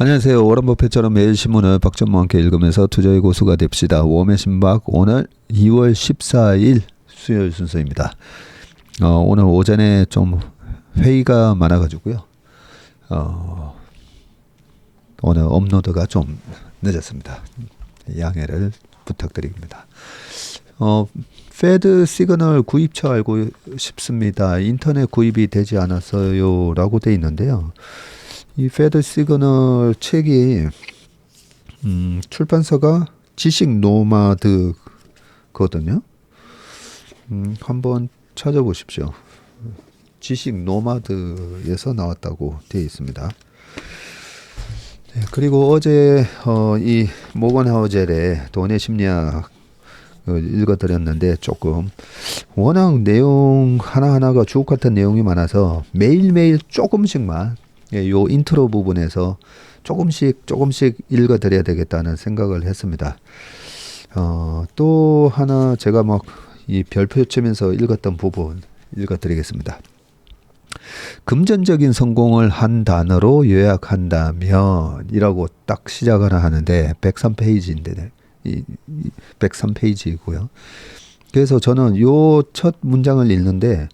안녕하세요. 워런 버핏처럼 매일 신문을 박전무와 함께 읽으면서 투자의 고수가 됩시다. 웜의 신박 오늘 2월 14일 수요일 순서입니다. 오늘 오전에 좀 회의가 많아가지고요. 오늘 업로드가 좀 늦었습니다. 양해를 부탁드립니다. 페드 시그널 구입처 알고 싶습니다. 인터넷 구입이 되지 않았어요 라고 돼 있는데요. 이 페드 시그널 책이 출판사가 지식 노마드거든요. 한번 찾아보십시오. 지식 노마드에서 나왔다고 되어 있습니다. 네, 그리고 어제 이 모건 하우젤의 돈의 심리학 읽어드렸는데 조금 워낙 내용 하나하나가 주옥 같은 내용이 많아서 매일매일 조금씩만 요 인트로 부분에서 조금씩 읽어드려야 되겠다는 생각을 했습니다. 또 하나 제가 막 이 별표 치면서 읽었던 부분 읽어드리겠습니다. 금전적인 성공을 한 단어로 요약한다면 이라고 딱 시작을 하는데 103페이지인데 103페이지이고요. 그래서 저는 요 첫 문장을 읽는데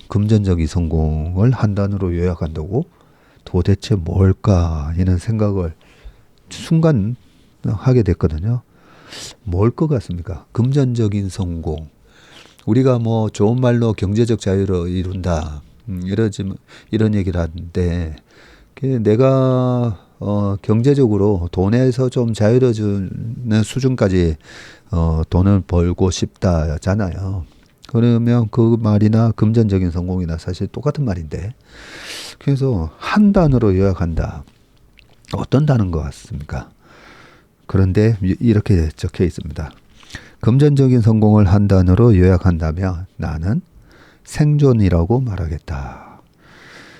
금전적인 성공을 한 단어로 요약한다고 도대체 뭘까 이런 생각을 순간 하게 됐거든요. 뭘 것 같습니까? 금전적인 성공. 우리가 뭐 좋은 말로 경제적 자유를 이룬다. 이런 얘기를 하는데 내가 경제적으로 돈에서 좀 자유로워지는 수준까지 돈을 벌고 싶다잖아요. 그러면 그 말이나 금전적인 성공이나 사실 똑같은 말인데, 그래서 한 단어로 요약한다. 어떤 단어인 것 같습니까? 그런데 이렇게 적혀 있습니다. 금전적인 성공을 한 단어로 요약한다면 나는 생존이라고 말하겠다.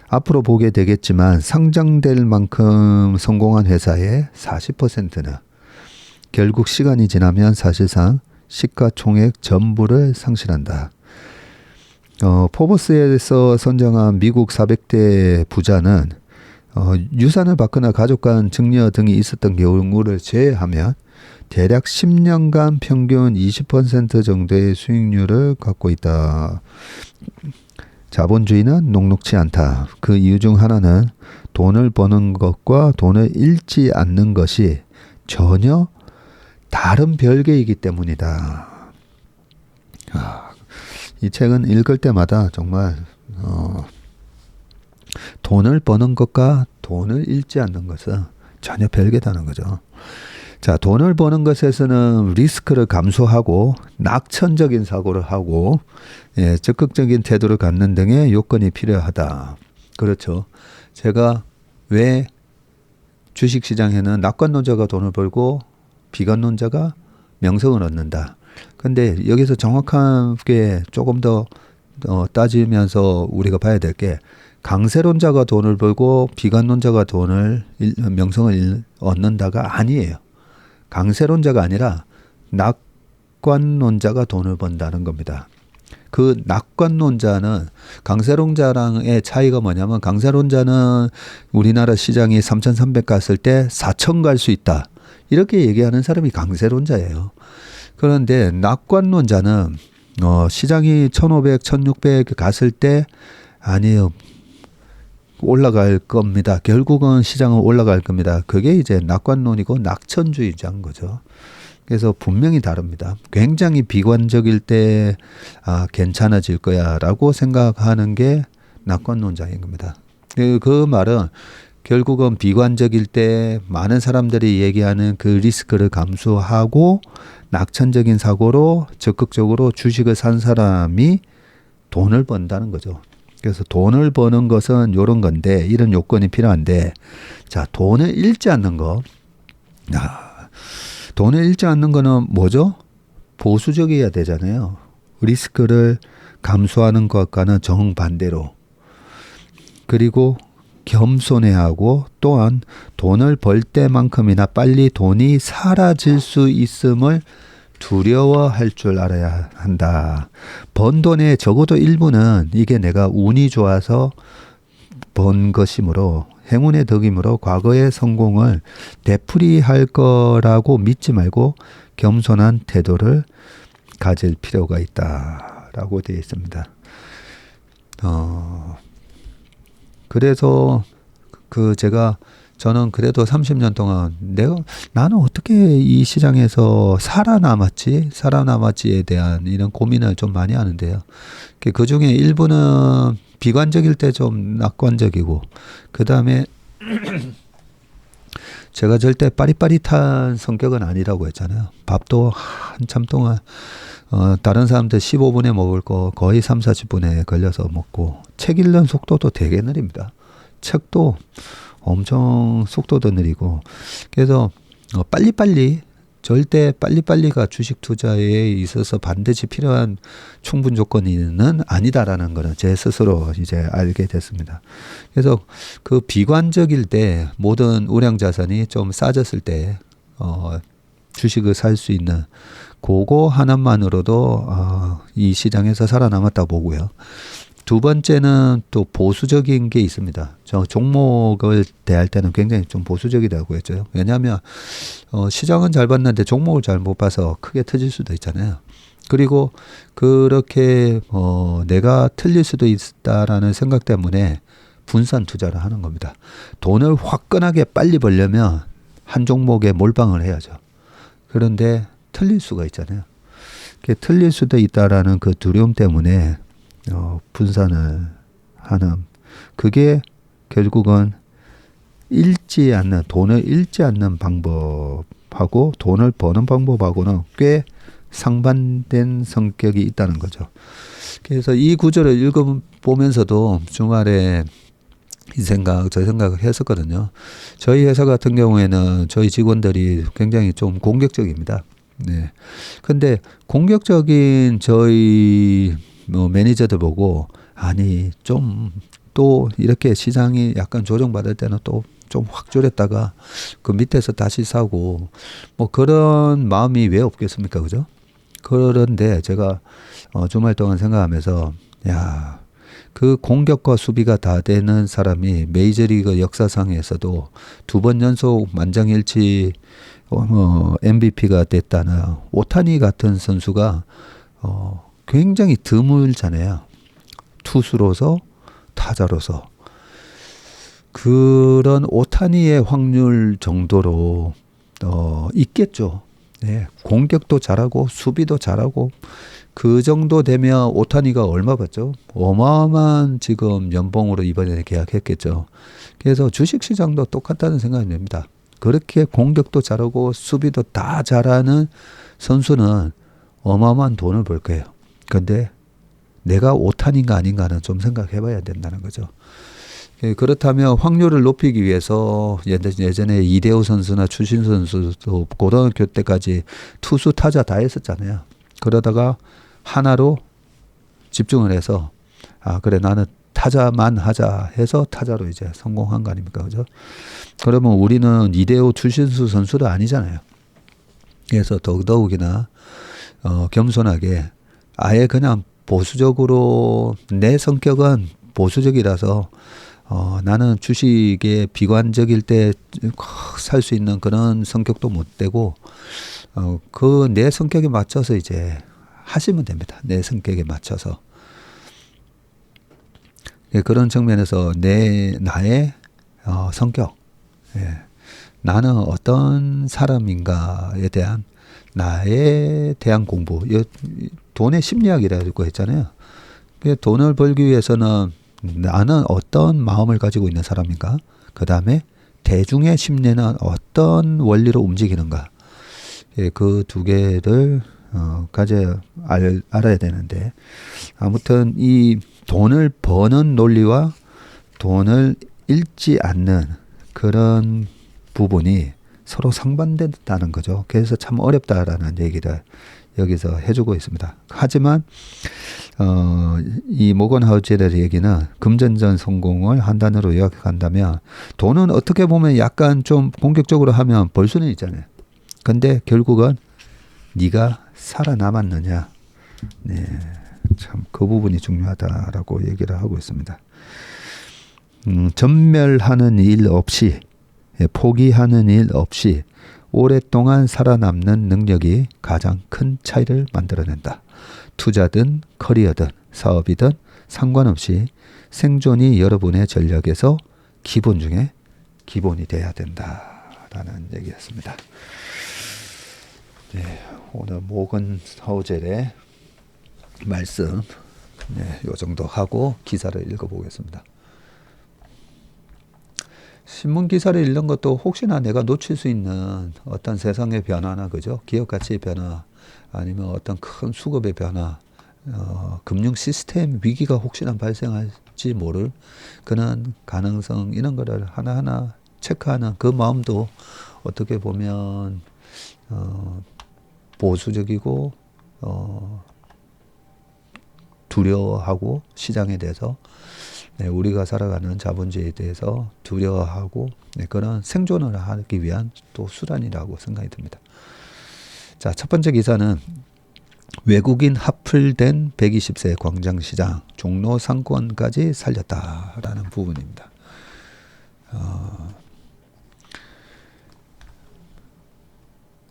앞으로 보게 되겠지만 상장될 만큼 성공한 회사의 40%는 결국 시간이 지나면 사실상 시가총액 전부를 상실한다. 포브스에서 선정한 미국 400대 부자는 유산을 받거나 가족 간 증여 등이 있었던 경우를 제외하면 대략 10년간 평균 20% 정도의 수익률을 갖고 있다. 자본주의는 녹록지 않다. 그 이유 중 하나는 돈을 버는 것과 돈을 잃지 않는 것이 전혀 다른 별개이기 때문이다. 이 책은 읽을 때마다 정말 돈을 버는 것과 돈을 잃지 않는 것은 전혀 별개다는 거죠. 자, 돈을 버는 것에서는 리스크를 감수하고 낙천적인 사고를 하고 적극적인 태도를 갖는 등의 요건이 필요하다. 그렇죠. 제가 왜 주식시장에는 낙관론자가 돈을 벌고 비관론자가 명성을 얻는다. 근데 여기서 정확하게 조금 더 따지면서 우리가 봐야 될 게 강세론자가 돈을 벌고 비관론자가 명성을 얻는다가 아니에요. 강세론자가 아니라 낙관론자가 돈을 번다는 겁니다. 그 낙관론자는 강세론자랑의 차이가 뭐냐면 강세론자는 우리나라 시장이 3,300 갔을 때 4,000 갈 수 있다. 이렇게 얘기하는 사람이 강세론자예요. 그런데 낙관론자는 시장이 1,500, 1,600 갔을 때 아니요. 올라갈 겁니다. 결국은 시장은 올라갈 겁니다. 그게 이제 낙관론이고 낙천주의자인 거죠. 그래서 분명히 다릅니다. 굉장히 비관적일 때 괜찮아질 거야 라고 생각하는 게 낙관론자인 겁니다. 그 말은 결국은 비관적일 때 많은 사람들이 얘기하는 그 리스크를 감수하고 낙천적인 사고로 적극적으로 주식을 산 사람이 돈을 번다는 거죠. 그래서 돈을 버는 것은 이런 건데 이런 요건이 필요한데 자, 돈을 잃지 않는 거. 돈을 잃지 않는 거는 뭐죠? 보수적이어야 되잖아요. 리스크를 감수하는 것과는 정반대로. 그리고 겸손해야 하고 또한 돈을 벌 때만큼이나 빨리 돈이 사라질 수 있음을 두려워할 줄 알아야 한다. 번 돈의 적어도 일부는 이게 내가 운이 좋아서 번 것이므로 행운의 덕이므로 과거의 성공을 되풀이할 거라고 믿지 말고 겸손한 태도를 가질 필요가 있다라고 되어 있습니다. 그래서 저는 그래도 30년 동안 나는 어떻게 이 시장에서 살아남았지에 대한 이런 고민을 좀 많이 하는데요. 그 중에 일부는 비관적일 때 좀 낙관적이고, 그 다음에 제가 절대 빠릿빠릿한 성격은 아니라고 했잖아요. 밥도 한참 동안 다른 사람들 15분에 먹을 거 거의 3, 40분에 걸려서 먹고, 책 읽는 속도도 되게 느립니다. 책도 엄청 속도도 느리고, 그래서 절대 빨리빨리가 주식 투자에 있어서 반드시 필요한 충분 조건은 아니다라는 거는 제 스스로 이제 알게 됐습니다. 그래서 그 비관적일 때, 모든 우량 자산이 좀 싸졌을 때 주식을 살 수 있는 그거 하나만으로도 이 시장에서 살아남았다 보고요. 두 번째는 또 보수적인 게 있습니다. 저 종목을 대할 때는 굉장히 좀 보수적이라고 했죠. 왜냐하면 시장은 잘 봤는데 종목을 잘 못 봐서 크게 터질 수도 있잖아요. 그리고 그렇게 내가 틀릴 수도 있다라는 생각 때문에 분산 투자를 하는 겁니다. 돈을 화끈하게 빨리 벌려면 한 종목에 몰빵을 해야죠. 그런데 틀릴 수가 있잖아요. 틀릴 수도 있다라는 그 두려움 때문에 분산을 하는, 그게 결국은 돈을 잃지 않는 방법하고 돈을 버는 방법하고는 꽤 상반된 성격이 있다는 거죠. 그래서 이 구절을 읽어보면서도 주말에 저 생각을 했었거든요. 저희 회사 같은 경우에는 저희 직원들이 굉장히 좀 공격적입니다. 네. 근데 공격적인 저희 매니저들 보고, 아니 좀 또 이렇게 시장이 약간 조정받을 때는 또 좀 확 줄였다가 그 밑에서 다시 사고, 그런 마음이 왜 없겠습니까, 그죠? 그런데 제가 주말 동안 생각하면서, 그 공격과 수비가 다 되는 사람이 메이저리그 역사상에서도 2번 연속 만장일치 MVP가 됐다는 오타니 같은 선수가 굉장히 드물잖아요. 투수로서, 타자로서. 그런 오타니의 확률 정도로 있겠죠. 네, 공격도 잘하고 수비도 잘하고, 그 정도 되면 오타니가 얼마 받죠? 어마어마한 지금 연봉으로 이번에 계약했겠죠. 그래서 주식시장도 똑같다는 생각이 듭니다. 그렇게 공격도 잘하고 수비도 다 잘하는 선수는 어마어마한 돈을 벌 거예요. 근데 내가 오타니인가 아닌가는 좀 생각해 봐야 된다는 거죠. 그렇다면 확률을 높이기 위해서 예전에 이대호 선수나 추신 선수도 고등학교 때까지 투수 타자 다 했었잖아요. 그러다가 하나로 집중을 해서, 그래 나는 타자만 하자 해서 타자로 이제 성공한 거 아닙니까, 그죠? 그러면 우리는 이대호 추신수 선수도 아니잖아요. 그래서 더욱이나 겸손하게 아예 그냥 보수적으로, 내 성격은 보수적이라서 나는 주식에 비관적일 때 살 수 있는 그런 성격도 못 되고, 그 내 성격에 맞춰서 이제 하시면 됩니다. 내 성격에 맞춰서. 그런 측면에서 나의 성격, 나는 어떤 사람인가에 대한 나에 대한 공부, 돈의 심리학이라고 했잖아요. 돈을 벌기 위해서는 나는 어떤 마음을 가지고 있는 사람인가, 그 다음에 대중의 심리는 어떤 원리로 움직이는가, 그 두 개를 알아야 되는데, 아무튼 이 돈을 버는 논리와 돈을 잃지 않는 그런 부분이 서로 상반된다는 거죠. 그래서 참 어렵다라는 얘기를 여기서 해주고 있습니다. 하지만 이 모건 하우젤의 얘기는 금전전 성공을 한 단어로 요약한다면, 돈은 어떻게 보면 약간 좀 공격적으로 하면 벌 수는 있잖아요. 근데 결국은 네가 살아남았느냐, 네, 참 그 부분이 중요하다라고 얘기를 하고 있습니다. 전멸하는 일 없이, 포기하는 일 없이 오랫동안 살아남는 능력이 가장 큰 차이를 만들어낸다. 투자든 커리어든 사업이든 상관없이 생존이 여러분의 전략에서 기본 중에 기본이 돼야 된다라는 얘기였습니다. 네, 오늘 모건 하우젤의 말씀 요 정도 하고 기사를 읽어보겠습니다. 신문 기사를 읽는 것도 혹시나 내가 놓칠 수 있는 어떤 세상의 변화나 그죠? 기업 가치의 변화 아니면 어떤 큰 수급의 변화, 금융 시스템 위기가 혹시나 발생할지 모를 그런 가능성 이런 거를 하나하나 체크하는 그 마음도 어떻게 보면 보수적이고 두려워하고 시장에 대해서 우리가 살아가는 자본주의에 대해서 두려워하고 그런 생존을 하기 위한 또 수단이라고 생각이 듭니다. 자, 첫 번째 기사는 외국인 합풀된 120세 광장시장 종로 상권까지 살렸다라는 부분입니다.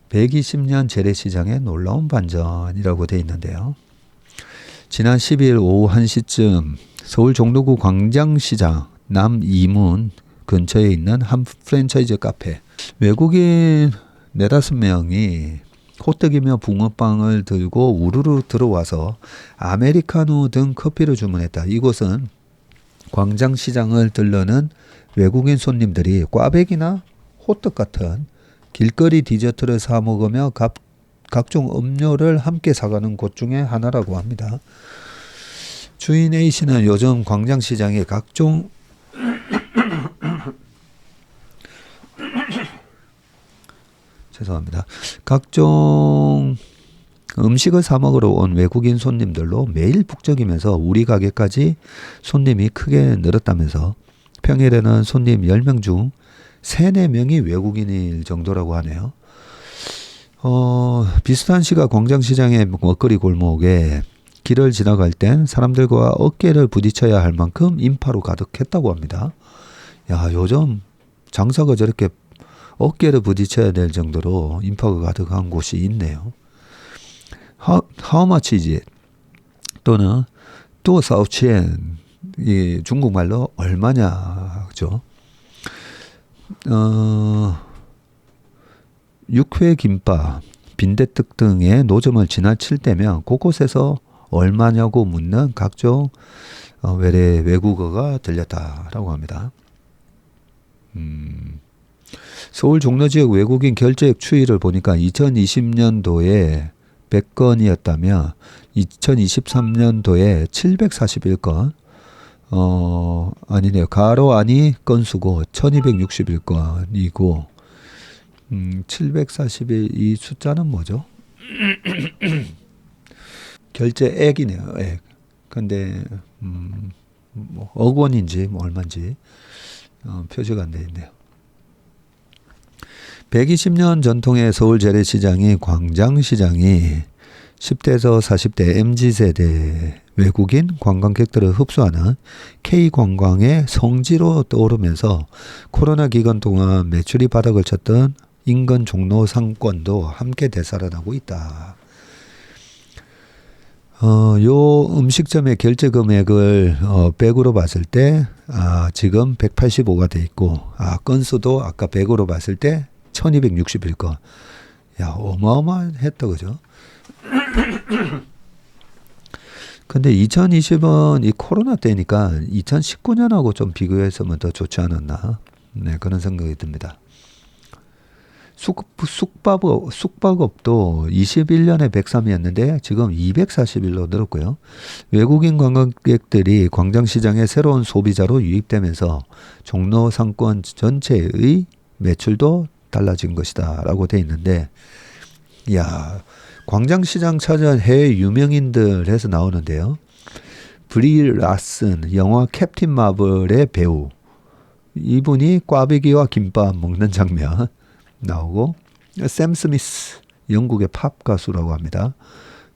120년 재래시장의 놀라운 반전이라고 되어 있는데요. 지난 12일 오후 1시쯤 서울 종로구 광장시장 남이문 근처에 있는 한 프랜차이즈 카페 외국인 4-5명이 호떡이며 붕어빵을 들고 우르르 들어와서 아메리카노 등 커피를 주문했다. 이곳은 광장시장을 들르는 외국인 손님들이 꽈배기나 호떡 같은 길거리 디저트를 사 먹으며 각종 음료를 함께 사가는 곳 중에 하나라고 합니다. 주인 A씨는 요즘 광장시장에 각종 죄송합니다. 각종 음식을 사 먹으러 온 외국인 손님들로 매일 북적이면서 우리 가게까지 손님이 크게 늘었다면서 평일에는 손님 10명 중 3-4명이 외국인일 정도라고 하네요. 비슷한 시각 광장시장의 먹거리 골목에 길을 지나갈 땐 사람들과 어깨를 부딪혀야 할 만큼 인파로 가득했다고 합니다. 야, 요즘 장사가 저렇게 어깨를 부딪혀야 될 정도로 인파가 가득한 곳이 있네요. How much is it? 또는 또 사오치엔 이 중국말로 얼마냐 그죠? 육회김밥, 빈대떡 등의 노점을 지나칠 때면 곳곳에서 얼마냐고 묻는 각종 외래 외국어가 들렸다라고 합니다. 서울 종로 지역 외국인 결제액 추이를 보니까 2020년도에 100건이었다면 2023년도에 741건 아니네요. 가로 안이 건수고 1261건이고 741 이 숫자는 뭐죠? 결제액이네요. 액. 근데 뭐 억 원인지 뭐 얼마인지 표시가 안 돼 있네요. 120년 전통의 서울 재래시장이 광장시장이 10대에서 40대 MZ세대 외국인 관광객들을 흡수하는 K관광의 성지로 떠오르면서 코로나 기간 동안 매출이 바닥을 쳤던 인근 종로 상권도 함께 되살아나고 있다. 요 음식점의 결제 금액을 100으로 봤을 때 지금 185가 돼 있고 건수도 아까 100으로 봤을 때 1261건. 야, 어마어마했다 그죠? 근데 2020은 이 코로나 때니까 2019년하고 좀 비교했으면 더 좋지 않았나. 네, 그런 생각이 듭니다. 숙박업도 21년에 103이었는데 지금 241로 늘었고요. 외국인 관광객들이 광장시장의 새로운 소비자로 유입되면서 종로 상권 전체의 매출도 달라진 것이다 라고 돼 있는데 야, 광장시장 찾은 해외 유명인들 해서 나오는데요. 브리 라슨 영화 캡틴 마블의 배우 이분이 꽈배기와 김밥 먹는 장면 나오고 샘 스미스 영국의 팝 가수라고 합니다.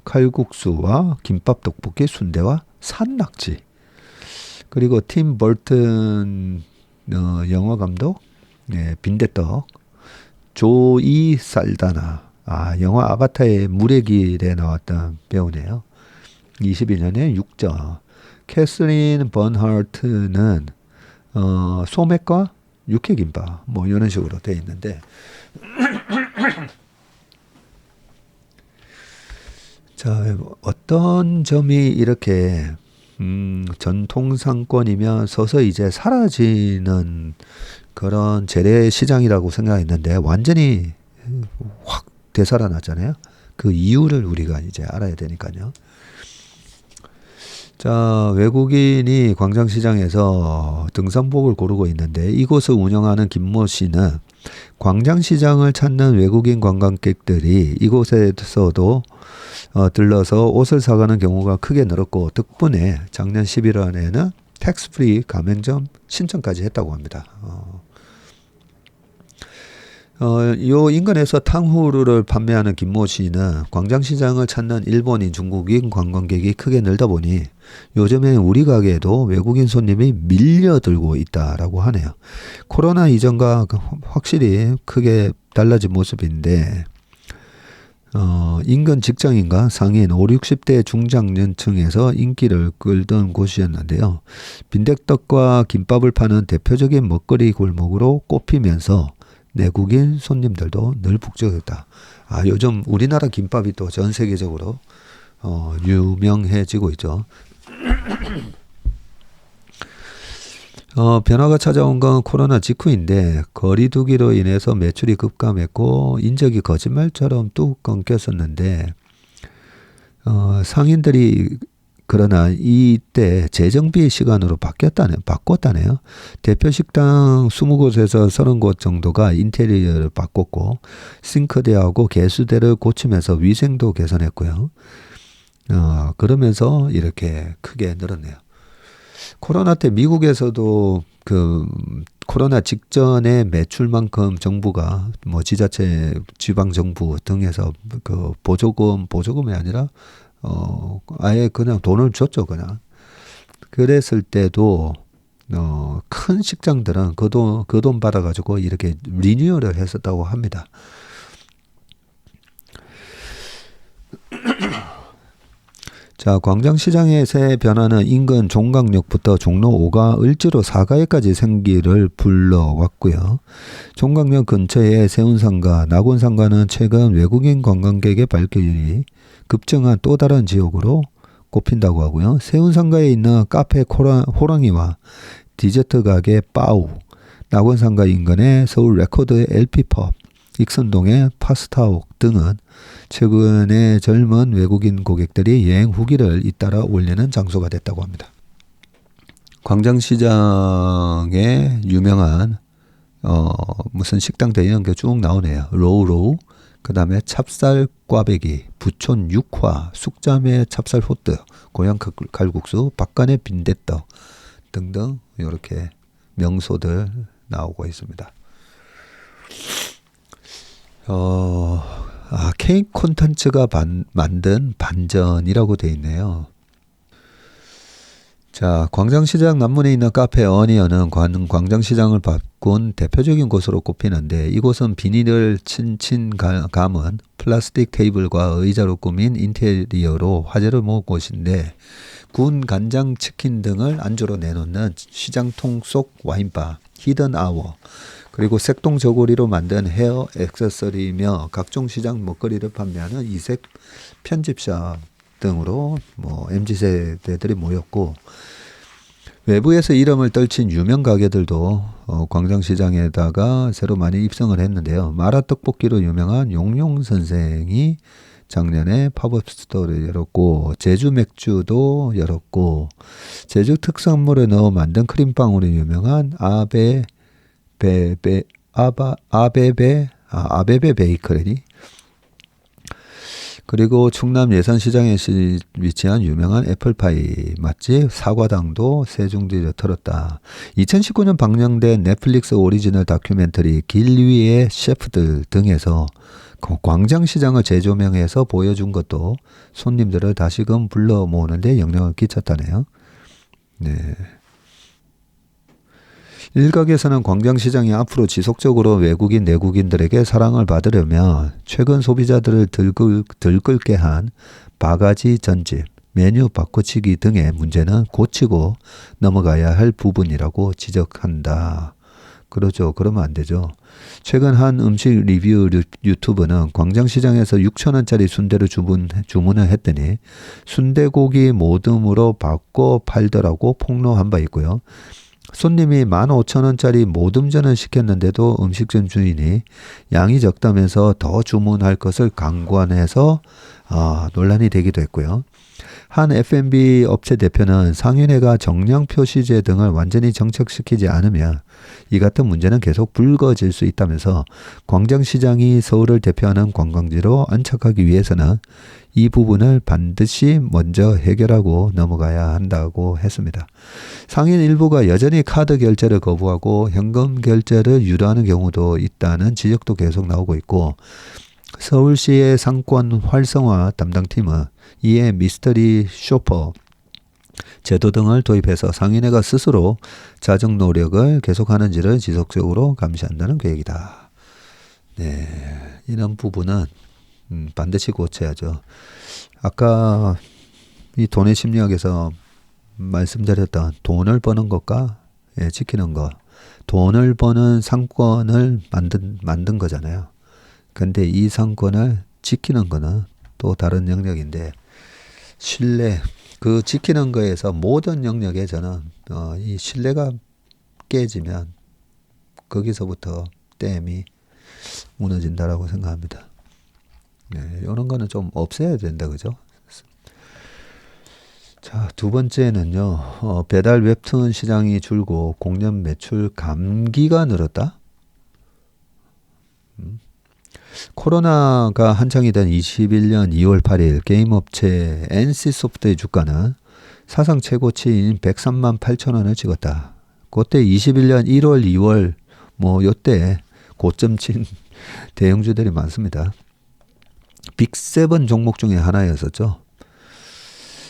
칼국수와 김밥 떡볶이 순대와 산낙지 그리고 팀 버튼 영화 감독, 네, 빈대떡, 조이 살다나, 영화 아바타의 물의 길에 나왔던 배우네요. 22년에 6점. 캐슬린 번하트는 소맥과 육회김밥 뭐 이런 식으로 돼 있는데 자, 어떤 점이 이렇게 전통 상권이면 서서히 이제 사라지는 그런 재래시장이라고 생각했는데 완전히 확 되살아났잖아요. 그 이유를 우리가 이제 알아야 되니까요. 자, 외국인이 광장시장에서 등산복을 고르고 있는데 이곳을 운영하는 김모 씨는 광장시장을 찾는 외국인 관광객들이 이곳에서도 들러서 옷을 사가는 경우가 크게 늘었고 덕분에 작년 11월에는 텍스프리 가맹점 신청까지 했다고 합니다. 요 인근에서 탕후루를 판매하는 김모 씨는 광장시장을 찾는 일본인, 중국인 관광객이 크게 늘다 보니 요즘에 우리 가게에도 외국인 손님이 밀려들고 있다라고 하네요. 코로나 이전과 확실히 크게 달라진 모습인데 인근 직장인과 상인 5, 60대 중장년층에서 인기를 끌던 곳이었는데요. 빈대떡과 김밥을 파는 대표적인 먹거리 골목으로 꼽히면서 내국인 손님들도 늘 북적였다. 요즘 우리나라 김밥이 또 전 세계적으로 유명해지고 있죠. 변화가 찾아온 건 코로나 직후인데 거리두기로 인해서 매출이 급감했고 인적이 거짓말처럼 뚝 끊겼었는데 상인들이 그러나 이때 재정비 시간으로 바꿨다네요. 대표 식당 20곳에서 30곳 정도가 인테리어를 바꿨고 싱크대하고 개수대를 고치면서 위생도 개선했고요. 그러면서 이렇게 크게 늘었네요. 코로나 때 미국에서도 그 코로나 직전에 매출만큼 정부가 뭐 지자체, 지방 정부 등에서 그 보조금이 아니라 아예 그냥 돈을 줬죠, 그냥. 그랬을 때도 큰 식당들은 그 돈 받아가지고 이렇게 리뉴얼을 했었다고 합니다. 자, 광장시장의 새 변화는 인근 종각역부터 종로 5가 을지로 4가에까지 생기를 불러왔고요. 종각역 근처에 세운상가, 낙원상가는 최근 외국인 관광객의 발길이 급증한 또 다른 지역으로 꼽힌다고 하고요. 세운상가에 있는 카페 호랑이와 디저트 가게 빠우, 낙원상가 인근의 서울 레코드 LP펍, 익선동의 파스타옥 등은 최근에 젊은 외국인 고객들이 여행 후기를 잇따라 올리는 장소가 됐다고 합니다. 광장시장에 유명한 무슨 식당들 이런 게 쭉 나오네요. 로우로우, 그 다음에 찹쌀 꽈배기, 부촌 육화, 숙자매 찹쌀 호떡, 고향 칼국수, 박간의 빈대떡 등등 이렇게 명소들 나오고 있습니다. K 콘텐츠가 만든 반전이라고 되어 있네요. 자, 광장시장 남문에 있는 카페 어니언은 광장시장을 바꾼 대표적인 곳으로 꼽히는데 이곳은 비닐을 감은 플라스틱 테이블과 의자로 꾸민 인테리어로 화제를 모은 곳인데 군 간장 치킨 등을 안주로 내놓는 시장통 속 와인바, 히든 아워, 그리고 색동 저고리로 만든 헤어 액세서리며 각종 시장 먹거리를 판매하는 이색 편집샵 등으로 MZ세대들이 모였고 외부에서 이름을 떨친 유명 가게들도 광장시장에다가 새로 많이 입성을 했는데요. 마라떡볶이로 유명한 용용 선생이 작년에 팝업 스토어를 열었고 제주 맥주도 열었고 제주 특산물을 넣어 만든 크림빵으로 유명한 아베베 베이커리, 그리고 충남 예산시장에 위치한 유명한 애플파이 맛집 사과당도 세종지에 털었다. 2019년 방영된 넷플릭스 오리지널 다큐멘터리 길 위의 셰프들 등에서 광장시장을 재조명해서 보여준 것도 손님들을 다시금 불러 모으는데 영향을 끼쳤다네요. 네. 일각에서는 광장시장이 앞으로 지속적으로 외국인, 내국인들에게 사랑을 받으려면 최근 소비자들을 들끓게 한 바가지 전집, 메뉴 바꿔치기 등의 문제는 고치고 넘어가야 할 부분이라고 지적한다. 그러죠. 그러면 안 되죠. 최근 한 음식 리뷰 유튜버는 광장시장에서 6,000원짜리 순대를 주문을 했더니 순대고기 모듬으로 바꿔 팔더라고 폭로한 바 있고요. 손님이 15,000원짜리 모듬전을 시켰는데도 음식점 주인이 양이 적다면서 더 주문할 것을 강권해서 논란이 되기도 했고요. 한 F&B 업체 대표는 상인회가 정량 표시제 등을 완전히 정착시키지 않으면 이 같은 문제는 계속 불거질 수 있다면서 광장시장이 서울을 대표하는 관광지로 안착하기 위해서는 이 부분을 반드시 먼저 해결하고 넘어가야 한다고 했습니다. 상인 일부가 여전히 카드 결제를 거부하고 현금 결제를 유도하는 경우도 있다는 지적도 계속 나오고 있고, 서울시의 상권 활성화 담당팀은 이에 미스터리 쇼퍼 제도 등을 도입해서 상인회가 스스로 자정 노력을 계속하는지를 지속적으로 감시한다는 계획이다. 네, 이런 부분은 반드시 고쳐야죠. 아까 이 돈의 심리학에서 말씀드렸던 돈을 버는 것과 지키는 것, 돈을 버는 상권을 만든 거잖아요. 근데 이 상권을 지키는 거는 또 다른 영역인데, 신뢰, 그 지키는 거에서 모든 영역에 저는 이 신뢰가 깨지면 거기서부터 댐이 무너진다라고 생각합니다. 네, 이런 거는 좀 없애야 된다, 그죠? 자, 두 번째는요, 배달 웹툰 시장이 줄고 공연 매출 감기가 늘었다? 코로나가 한창이던 21년 2월 8일 게임업체 NC소프트의 주가는 사상 최고치인 103만 8천 원을 찍었다. 그때 21년 1월, 2월 요때 고점 친 대형주들이 많습니다. 빅7 종목 중에 하나였었죠.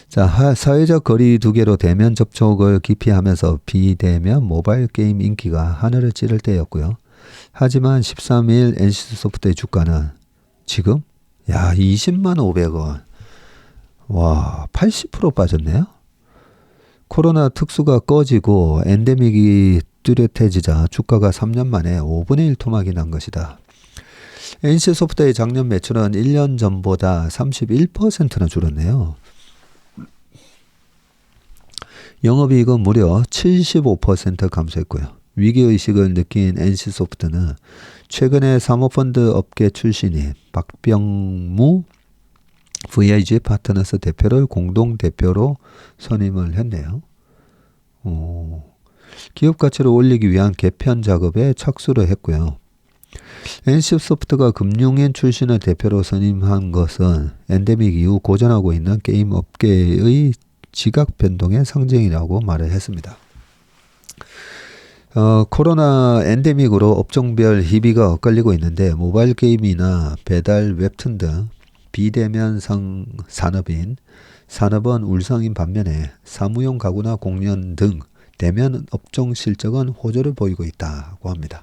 자, 사회적 거리 두개로 대면 접촉을 기피하면서 비대면 모바일 게임 인기가 하늘을 찌를 때였고요. 하지만 13일 NC소프트의 주가는 지금 20만 500원. 와, 80% 빠졌네요. 코로나 특수가 꺼지고 엔데믹이 뚜렷해지자 주가가 3년 만에 5분의 1 토막이 난 것이다. NC소프트의 작년 매출은 1년 전보다 31%나 줄었네요. 영업이익은 무려 75% 감소했고요. 위기의식을 느낀 NC소프트는 최근에 사모펀드 업계 출신인 박병무 VIG 파트너스 대표를 공동대표로 선임을 했네요. 기업 가치를 올리기 위한 개편 작업에 착수를 했고요. NC소프트가 금융인 출신을 대표로 선임한 것은 엔데믹 이후 고전하고 있는 게임 업계의 지각 변동의 상징이라고 말을 했습니다. 코로나 엔데믹으로 업종별 희비가 엇갈리고 있는데 모바일 게임이나 배달 웹툰 등 비대면 산업은 울상인 반면에 사무용 가구나 공연 등 대면 업종 실적은 호조를 보이고 있다고 합니다.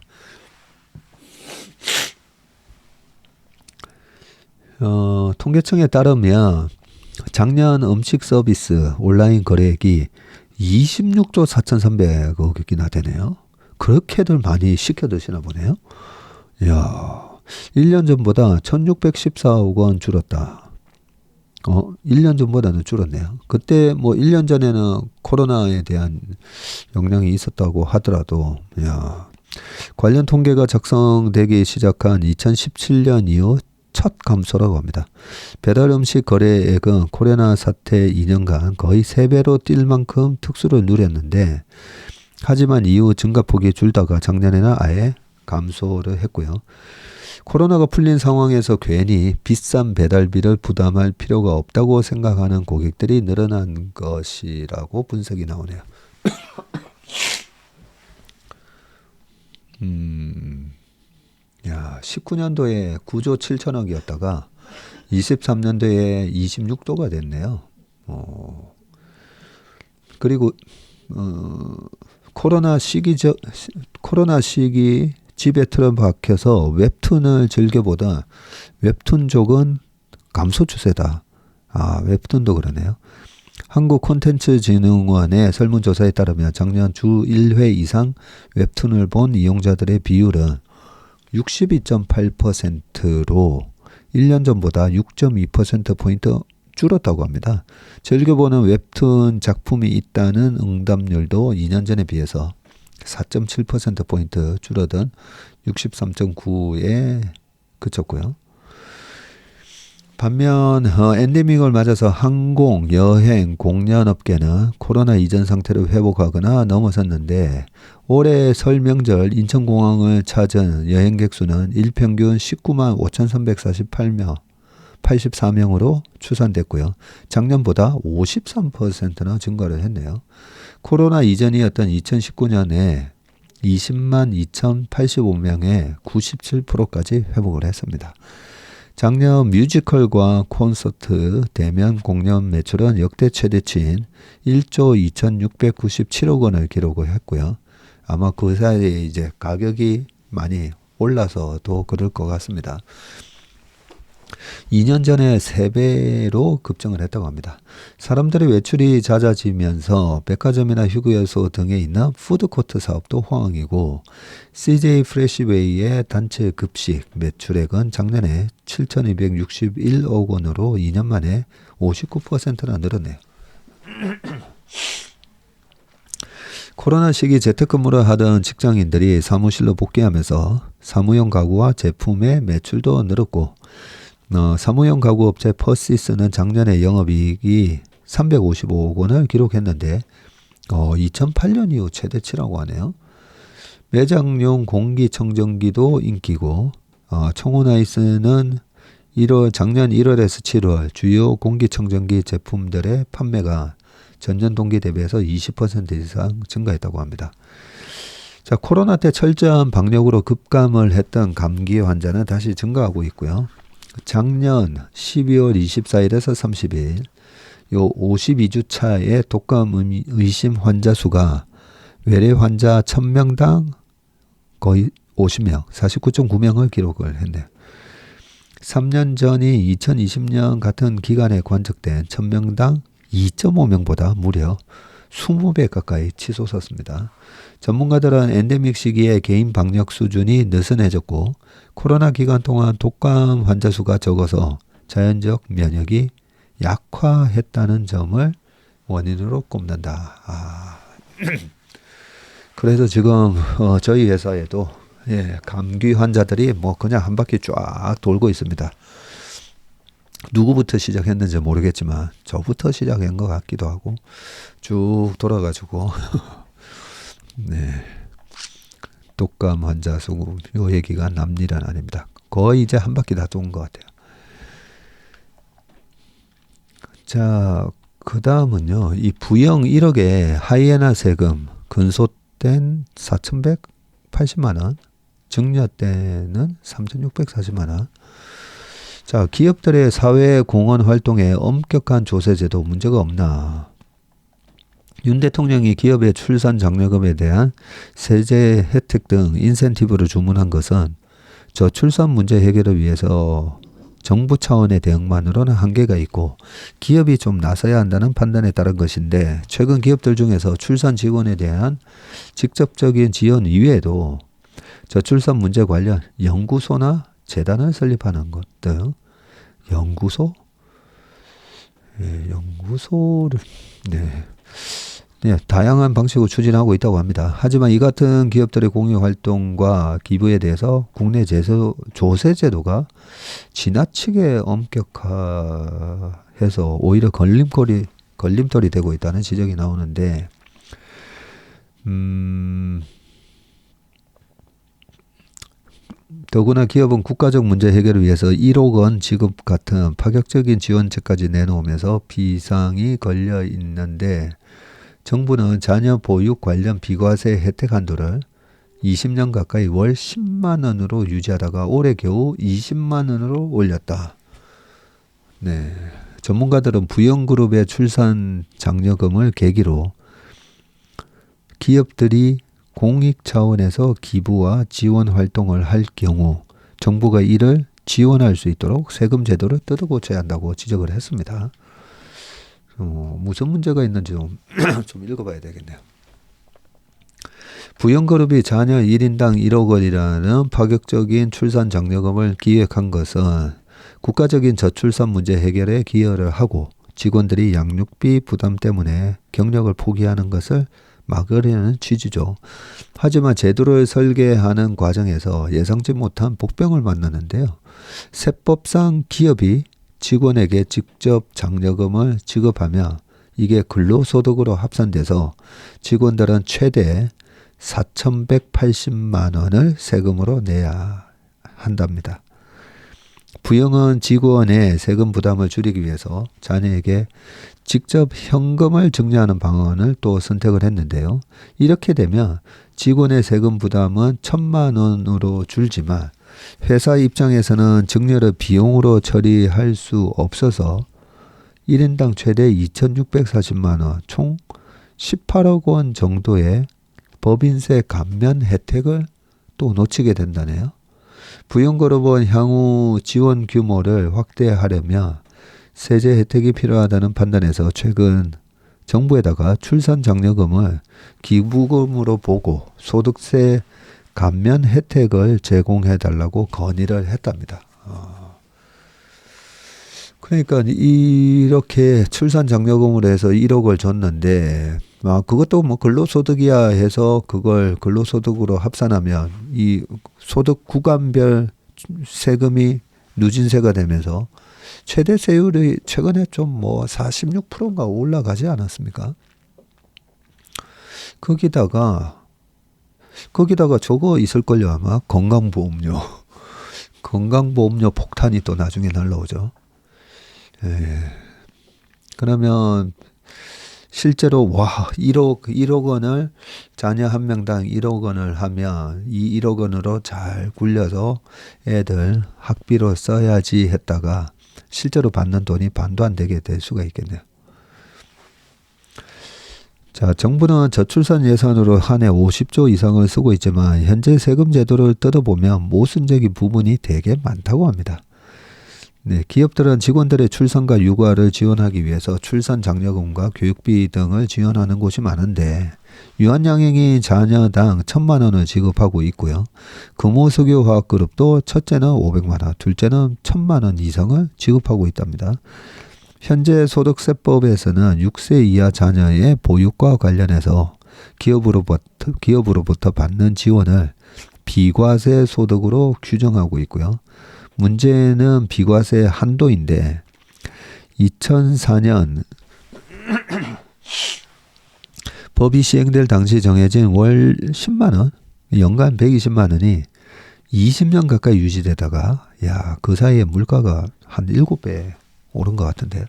통계청에 따르면 작년 음식 서비스 온라인 거래액이 26조 4,300억이나 되네요. 그렇게들 많이 시켜 드시나 보네요. 이야, 1년 전보다 1,614억 원 줄었다. 1년 전보다는 줄었네요. 그때 1년 전에는 코로나에 대한 영향이 있었다고 하더라도, 관련 통계가 작성되기 시작한 2017년 이후 첫 감소라고 합니다. 배달 음식 거래액은 코로나 사태 2년간 거의 3배로 뛸 만큼 특수를 누렸는데, 하지만 이후 증가폭이 줄다가 작년에는 아예 감소를 했고요. 코로나가 풀린 상황에서 괜히 비싼 배달비를 부담할 필요가 없다고 생각하는 고객들이 늘어난 것이라고 분석이 나오네요. 19년도에 9조 7천억이었다가 23년도에 26조가 됐네요. 그리고 코로나 시기 집에 틀어박혀서 웹툰을 즐겨보던 웹툰족은 감소 추세다. 아, 웹툰도 그러네요. 한국콘텐츠진흥원의 설문조사에 따르면 작년 주 1회 이상 웹툰을 본 이용자들의 비율은 62.8%로 1년 전보다 6.2%포인트 줄었다고 합니다. 즐겨보는 웹툰 작품이 있다는 응답률도 2년 전에 비해서 4.7%포인트 줄어든 63.9에 그쳤고요. 반면 엔데믹을 맞아서 항공, 여행, 공연업계는 코로나 이전 상태로 회복하거나 넘어섰는데 올해 설 명절 인천공항을 찾은 여행객 수는 일평균 19만 5,348명, 84명으로 추산됐고요. 작년보다 53%나 증가를 했네요. 코로나 이전이었던 2019년에 20만 2,085명에 97%까지 회복을 했습니다. 작년 뮤지컬과 콘서트, 대면 공연 매출은 역대 최대치인 1조 2,697억 원을 기록을 했고요. 아마 그 사이에 이제 가격이 많이 올라서 더 그럴 것 같습니다. 2년 전에 3배로 급증을 했다고 합니다. 사람들의 외출이 잦아지면서 백화점이나 휴게소 등에 있는 푸드코트 사업도 호황이고 CJ 프레시웨이의 단체 급식 매출액은 작년에 7,261억 원으로 2년 만에 59%나 늘었네요. 코로나 시기 재택근무를 하던 직장인들이 사무실로 복귀하면서 사무용 가구와 제품의 매출도 늘었고 사무용 가구 업체 퍼시스는 작년에 영업이익이 355억 원을 기록했는데 2008년 이후 최대치라고 하네요. 매장용 공기청정기도 인기고 청혼아이스는 작년 1월에서 7월 주요 공기청정기 제품들의 판매가 전년 동기 대비해서 20% 이상 증가했다고 합니다. 자, 코로나 때 철저한 방역으로 급감을 했던 감기 환자는 다시 증가하고 있고요. 작년 12월 24일에서 30일 요 52주 차의 독감 의심 환자 수가 외래 환자 1000명당 거의 50명, 49.9명을 기록을 했네요. 3년 전이 2020년 같은 기간에 관측된 1000명당 2.5명보다 무려 20배 가까이 치솟았습니다. 전문가들은 엔데믹 시기에 개인 방역 수준이 느슨해졌고 코로나 기간 동안 독감 환자 수가 적어서 자연적 면역이 약화했다는 점을 원인으로 꼽는다. 그래서 지금 저희 회사에도 감기 환자들이 뭐 그냥 한 바퀴 쫙 돌고 있습니다. 누구부터 시작했는지 모르겠지만 저부터 시작한 것 같기도 하고 쭉 돌아가지고 네, 독감 환자 수 요 얘기가 남일은 아닙니다. 거의 이제 한 바퀴 다 돈 것 같아요. 자, 그 다음은요. 이 부영 1억에 하이에나 세금 근소된 4,180만 원, 증여때는 3,640만 원. 자, 기업들의 사회 공헌 활동에 엄격한 조세 제도 문제가 없나? 윤 대통령이 기업의 출산 장려금에 대한 세제 혜택 등 인센티브를 주문한 것은 저출산 문제 해결을 위해서 정부 차원의 대응만으로는 한계가 있고 기업이 좀 나서야 한다는 판단에 따른 것인데 최근 기업들 중에서 출산 지원에 대한 직접적인 지원 이외에도 저출산 문제 관련 연구소나 재단을 설립하는 것 등 연구소? 연구소를 다양한 방식으로 추진하고 있다고 합니다. 하지만 이 같은 기업들의 공유 활동과 기부에 대해서 국내 조세 제도가 지나치게 엄격해서 오히려 걸림돌이 되고 있다는 지적이 나오는데 더구나 기업은 국가적 문제 해결을 위해서 1억 원 지급 같은 파격적인 지원책까지 내놓으면서 비상이 걸려 있는데 정부는 자녀 보육 관련 비과세 혜택 한도를 20년 가까이 월 10만 원으로 유지하다가 올해 겨우 20만 원으로 올렸다. 네, 전문가들은 부영그룹의 출산 장려금을 계기로 기업들이 공익 차원에서 기부와 지원 활동을 할 경우 정부가 이를 지원할 수 있도록 세금 제도를 뜯어 고쳐야 한다고 지적을 했습니다. 무슨 문제가 있는지 좀 읽어봐야 되겠네요. 부영그룹이 자녀 1인당 1억 원이라는 파격적인 출산 장려금을 기획한 것은 국가적인 저출산 문제 해결에 기여를 하고 직원들이 양육비 부담 때문에 경력을 포기하는 것을 막으려는 취지죠. 하지만 제도를 설계하는 과정에서 예상치 못한 복병을 만나는데요. 세법상 기업이 직원에게 직접 장려금을 지급하며 이게 근로소득으로 합산돼서 직원들은 최대 4,180만 원을 세금으로 내야 한답니다. 부영은 직원의 세금 부담을 줄이기 위해서 자녀에게 직접 현금을 증여하는 방안을 또 선택을 했는데요. 이렇게 되면 직원의 세금 부담은 1,000만 원으로 줄지만 회사 입장에서는 증여를 비용으로 처리할 수 없어서 1인당 최대 2,640만 원, 총 18억 원 정도의 법인세 감면 혜택을 또 놓치게 된다네요. 부영그룹은 향후 지원 규모를 확대하려면 세제 혜택이 필요하다는 판단에서 최근 정부에다가 출산 장려금을 기부금으로 보고 소득세 감면 혜택을 제공해달라고 건의를 했답니다. 그러니까 이렇게 출산 장려금으로 해서 1억을 줬는데 그것도 뭐 근로소득이야 해서 그걸 근로소득으로 합산하면 이 소득 구간별 세금이 누진세가 되면서 최대 세율이 최근에 좀 뭐 46%인가 올라가지 않았습니까? 거기다가 저거 있을걸요 아마 건강보험료. 건강보험료 폭탄이 또 나중에 날라오죠. 그러면 실제로 1억 원을 자녀 한 명당 1억 원을 하면 이 1억 원으로 잘 굴려서 애들 학비로 써야지 했다가 실제로 받는 돈이 반도 안 되게 될 수가 있겠네요. 자, 정부는 저출산 예산으로 한 해 50조 이상을 쓰고 있지만 현재 세금 제도를 뜯어보면 모순적인 부분이 되게 많다고 합니다. 네, 기업들은 직원들의 출산과 육아를 지원하기 위해서 출산 장려금과 교육비 등을 지원하는 곳이 많은데 유한양행이 자녀당 1,000만 원을 지급하고 있고요. 금호석유화학그룹도 첫째는 500만 원, 둘째는 1,000만 원 이상을 지급하고 있답니다. 현재 소득세법에서는 6세 이하 자녀의 보육과 관련해서 기업으로부터 받는 지원을 비과세 소득으로 규정하고 있고요. 문제는 비과세 한도인데 2004년 법이 시행될 당시 정해진 월 10만 원, 연간 120만 원이 20년 가까이 유지되다가 그 사이에 물가가 한 7배 오른 것 같은데요.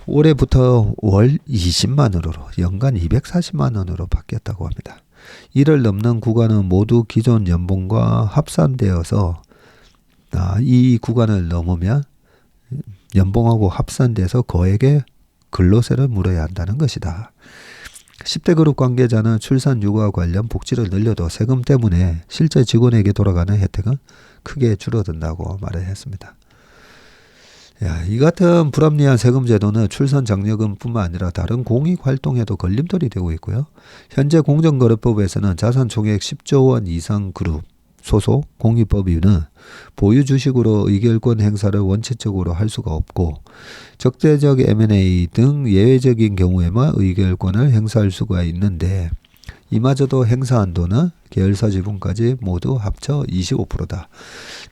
올해부터 월 20만 원으로 연간 240만 원으로 바뀌었다고 합니다. 이를 넘는 구간은 모두 기존 연봉과 합산되어서 이 구간을 넘으면 연봉하고 합산돼서 거액의 근로세를 물어야 한다는 것이다. 10대 그룹 관계자는 출산 육아 관련 복지를 늘려도 세금 때문에 실제 직원에게 돌아가는 혜택은 크게 줄어든다고 말을 했습니다. 이 같은 불합리한 세금 제도는 출산 장려금뿐만 아니라 다른 공익 활동에도 걸림돌이 되고 있고요. 현재 공정거래법에서는 자산 총액 10조 원 이상 그룹 소속 공익법인은 보유 주식으로 의결권 행사를 원칙적으로 할 수가 없고 적대적 M&A 등 예외적인 경우에만 의결권을 행사할 수가 있는데 이마저도 행사 한도는 계열사 지분까지 모두 합쳐 25%다.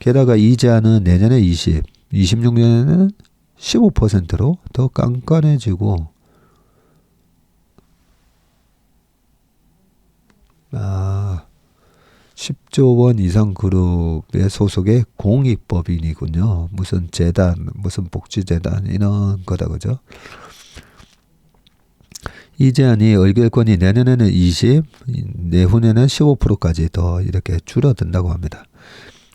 게다가 이 제한은 내년에 26년에는 15%로 더 깐깐해지고 10조 원 이상 그룹의 소속의 공익법인이군요. 무슨 재단, 무슨 복지재단 이런 거다 그죠? 이 제한이 의결권이 내년에는 20, 내후년에는 15%까지 더 이렇게 줄어든다고 합니다.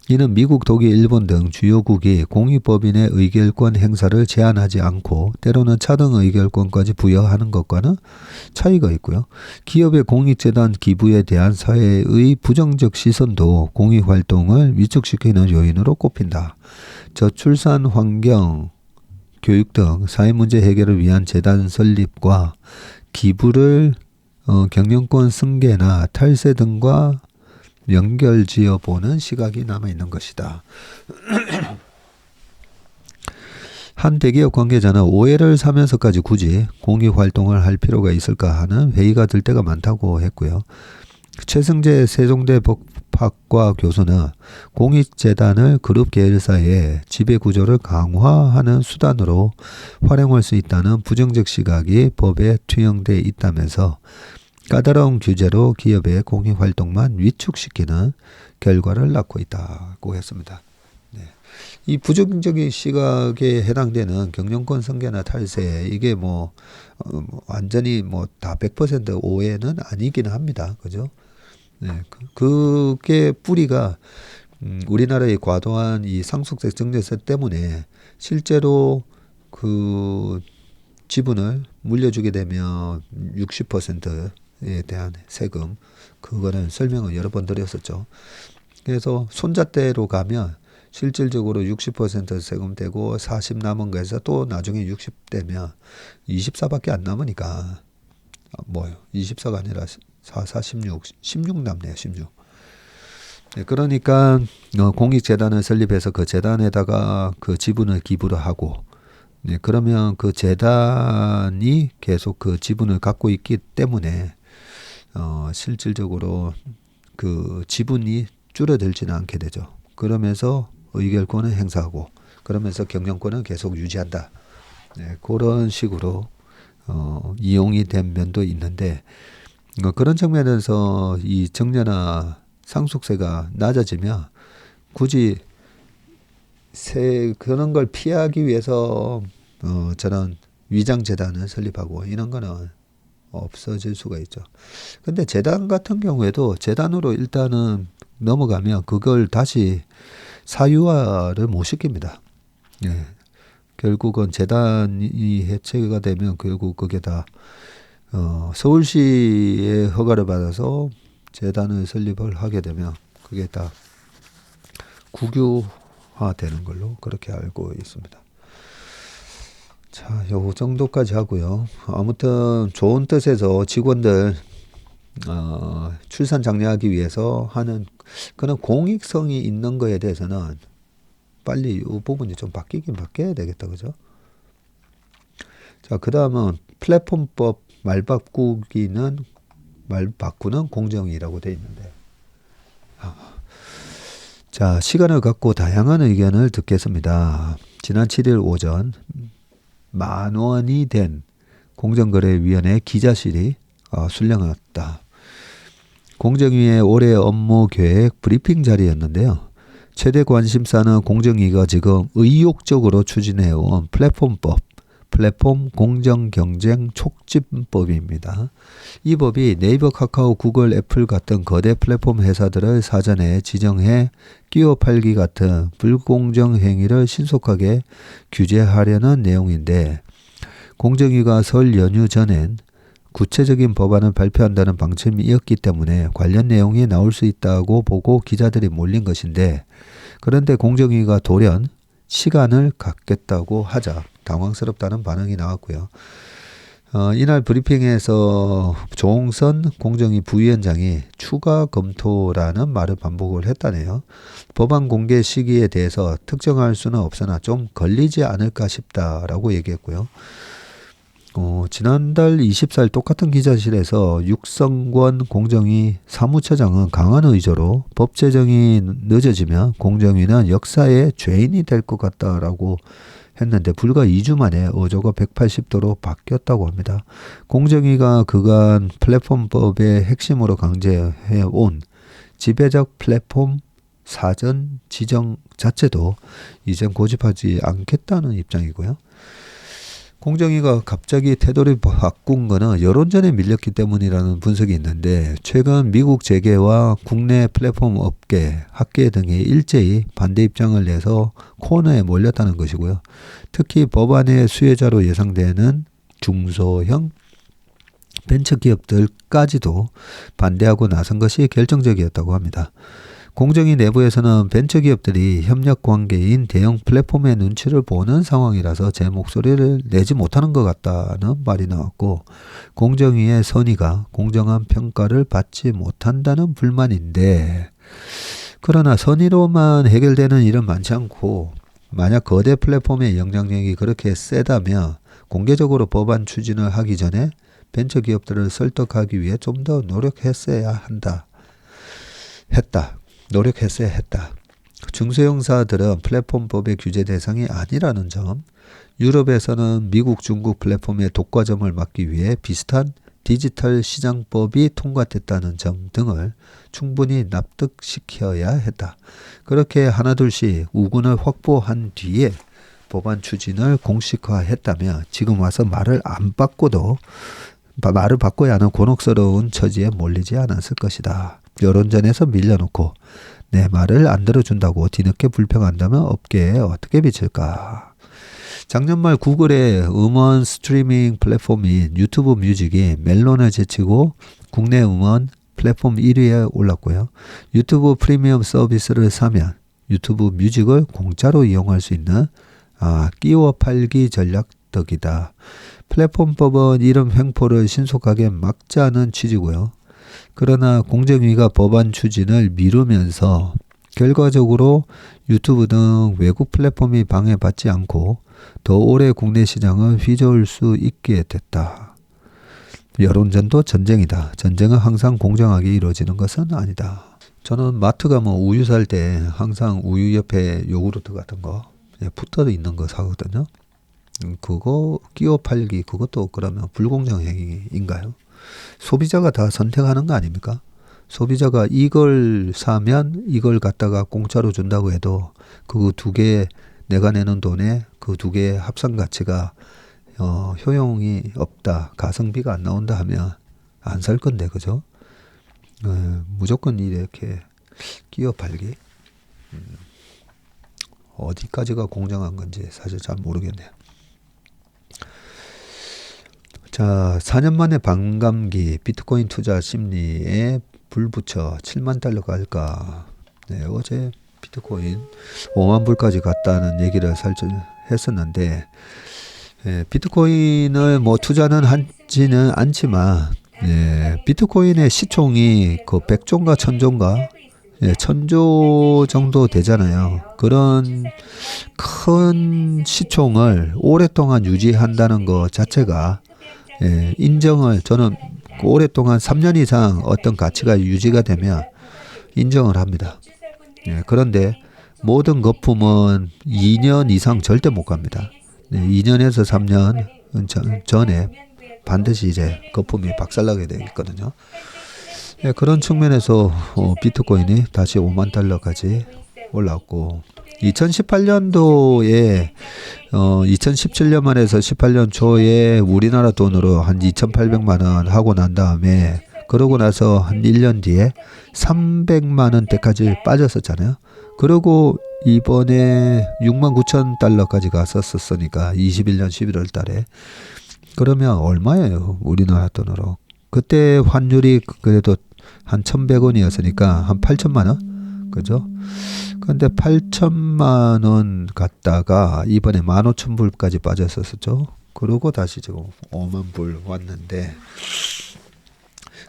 이는 미국, 독일, 일본 등 주요국이 공익법인의 의결권 행사를 제한하지 않고 때로는 차등 의결권까지 부여하는 것과는 차이가 있고요. 기업의 공익재단 기부에 대한 사회의 부정적 시선도 공익활동을 위축시키는 요인으로 꼽힌다. 저출산 환경, 교육 등 사회문제 해결을 위한 재단 설립과 기부를 경영권 승계나 탈세 등과 연결지어 보는 시각이 남아있는 것이다. 한 대기업 관계자는 오해를 사면서까지 굳이 공익활동을 할 필요가 있을까 하는 회의가 들 때가 많다고 했고요. 최승재 세종대 법학과 교수는 공익재단을 그룹 계열사의 지배구조를 강화하는 수단으로 활용할 수 있다는 부정적 시각이 법에 투영돼 있다면서 까다로운 규제로 기업의 공익활동만 위축시키는 결과를 낳고 있다고 했습니다. 네. 이 부정적인 시각에 해당되는 경영권 승계나 탈세 이게 완전히 다 100% 오해는 아니기는 합니다. 그죠? 네. 그게 뿌리가 우리나라의 과도한 이 상속세 증여세 때문에 실제로 그 지분을 물려주게 되면 60%에 대한 세금, 그거는 설명을 여러 번 드렸었죠. 그래서 손자대로 가면 실질적으로 60% 세금 떼고 40 남은 거에서 또 나중에 60되면 24밖에 안 남으니까 24가 아니라 4, 4, 16 남네요. 16. 네, 그러니까 공익재단을 설립해서 그 재단에다가 그 지분을 기부를 하고, 네, 그러면 그 재단이 계속 그 지분을 갖고 있기 때문에 실질적으로 그 지분이 줄어들지는 않게 되죠. 그러면서 의결권을 행사하고, 그러면서 경영권을 계속 유지한다. 네, 그런 식으로 이용이 된 면도 있는데, 그런 측면에서 이 증여나 상속세가 낮아지면 굳이 그런 걸 피하기 위해서 저런 위장재단을 설립하고 이런 거는 없어질 수가 있죠. 근데 재단 같은 경우에도 재단으로 일단은 넘어가면 그걸 다시 사유화를 못 시킵니다. 예. 결국은 재단이 해체가 되면 결국 그게 다 서울시의 허가를 받아서 재단을 설립을 하게 되면 그게 다 국유화되는 걸로 그렇게 알고 있습니다. 자, 요 정도까지 하고요. 아무튼 좋은 뜻에서 직원들 출산 장려하기 위해서 하는 그런 공익성이 있는 거에 대해서는 빨리 이 부분이 좀 바뀌어야 되겠다, 그죠? 자, 그 다음은 플랫폼법 말 바꾸는 공정위라고 되어 있는데, 자, 시간을 갖고 다양한 의견을 듣겠습니다. 지난 7일 오전 10,000원이 된 공정거래위원회 기자실이 술령을 했다. 공정위의 올해 업무 계획 브리핑 자리였는데요. 최대 관심사는 공정위가 지금 의욕적으로 추진해온 플랫폼법, 플랫폼 공정경쟁 촉진법입니다. 이 법이 네이버, 카카오, 구글, 애플 같은 거대 플랫폼 회사들을 사전에 지정해 끼워 팔기 같은 불공정 행위를 신속하게 규제하려는 내용인데, 공정위가 설 연휴 전엔 구체적인 법안을 발표한다는 방침이었기 때문에 관련 내용이 나올 수 있다고 보고 기자들이 몰린 것인데, 그런데 공정위가 돌연 시간을 갖겠다고 하자 당황스럽다는 반응이 나왔고요. 이날 브리핑에서 조홍선 공정위 부위원장이 추가 검토라는 말을 반복을 했다네요. 법안 공개 시기에 대해서 특정할 수는 없으나 좀 걸리지 않을까 싶다라고 얘기했고요. 지난달 24일 똑같은 기자실에서 육성권 공정위 사무처장은 강한 의조로 법 제정이 늦어지면 공정위는 역사의 죄인이 될 것 같다라고 했는데, 불과 2주 만에 의조가 180도로 바뀌었다고 합니다. 공정위가 그간 플랫폼법의 핵심으로 강제해온 지배적 플랫폼 사전 지정 자체도 이젠 고집하지 않겠다는 입장이고요. 공정위가 갑자기 태도를 바꾼 거는 여론전에 밀렸기 때문이라는 분석이 있는데 최근 미국 재계와 국내 플랫폼 업계, 학계 등이 일제히 반대 입장을 내서 코너에 몰렸다는 것이고요. 특히 법안의 수혜자로 예상되는 중소형 벤처기업들까지도 반대하고 나선 것이 결정적이었다고 합니다. 공정위 내부에서는 벤처기업들이 협력관계인 대형 플랫폼의 눈치를 보는 상황이라서 제 목소리를 내지 못하는 것 같다는 말이 나왔고 공정위의 선의가 공정한 평가를 받지 못한다는 불만인데 그러나 선의로만 해결되는 일은 많지 않고 만약 거대 플랫폼의 영향력이 그렇게 세다면 공개적으로 법안 추진을 하기 전에 벤처기업들을 설득하기 위해 좀 더 노력했어야 했다. 중소형사들은 플랫폼법의 규제 대상이 아니라는 점, 유럽에서는 미국, 중국 플랫폼의 독과점을 막기 위해 비슷한 디지털 시장법이 통과됐다는 점 등을 충분히 납득시켜야 했다. 그렇게 하나둘씩 우군을 확보한 뒤에 법안 추진을 공식화했다면 지금 와서 말을 바꿔야 하는 곤혹스러운 처지에 몰리지 않았을 것이다. 여론전에서 밀려놓고 내 말을 안 들어준다고 뒤늦게 불평한다면 업계에 어떻게 비칠까? 작년 말 구글의 음원 스트리밍 플랫폼인 유튜브 뮤직이 멜론을 제치고 국내 음원 플랫폼 1위에 올랐고요. 유튜브 프리미엄 서비스를 사면 유튜브 뮤직을 공짜로 이용할 수 있는 끼워 팔기 전략 덕이다. 플랫폼법은 이런 횡포를 신속하게 막자는 취지고요. 그러나 공정위가 법안 추진을 미루면서 결과적으로 유튜브 등 외국 플랫폼이 방해받지 않고 더 오래 국내 시장을 휘저을 수 있게 됐다. 여론전도 전쟁이다. 전쟁은 항상 공정하게 이루어지는 것은 아니다. 저는 마트 가면 우유 살 때 항상 우유 옆에 요구르트 같은 거 붙어 있는 거 사거든요. 그거 끼워 팔기 그것도 그러면 불공정 행위인가요? 소비자가 다 선택하는 거 아닙니까? 소비자가 이걸 사면 이걸 갖다가 공짜로 준다고 해도 그 두 개 내가 내는 돈에 그 두 개의 합산 가치가 효용이 없다. 가성비가 안 나온다 하면 안 살 건데 그죠? 무조건 이렇게 끼워 팔기 어디까지가 공정한 건지 사실 잘 모르겠네요. 자, 4년 만에 반감기 비트코인 투자 심리에 불 붙여 7만 달러가 할까? 네, 어제 비트코인 5만 불까지 갔다는 얘기를 살짝 했었는데 비트코인을 뭐 투자는 하지는 않지만 비트코인의 시총이 그 100조인가 1000조인가 1000조 정도 되잖아요. 그런 큰 시총을 오랫동안 유지한다는 것 자체가 인정을 저는 오랫동안 3년 이상 어떤 가치가 유지가 되면 인정을 합니다. 그런데 모든 거품은 2년 이상 절대 못 갑니다. 2년에서 3년 전에 반드시 이제 거품이 박살나게 되어 있거든요. 그런 측면에서 비트코인이 다시 5만 달러까지 올랐고 2018년도에 2017년 말에서 18년 초에 우리나라 돈으로 한 2,800만 원 하고 난 다음에 그러고 나서 한 1년 뒤에 300만 원대까지 빠졌었잖아요. 그리고 이번에 6만 9천 달러까지 갔었으니까 21년 11월 달에 그러면 얼마예요? 우리나라 돈으로. 그때 환율이 그래도 한 1,100원이었으니까 한 8천만 원? 그죠? 근데 8천만 원 갔다가 이번에 15,000불까지 빠졌었죠. 그러고 다시 지금 5만 불 왔는데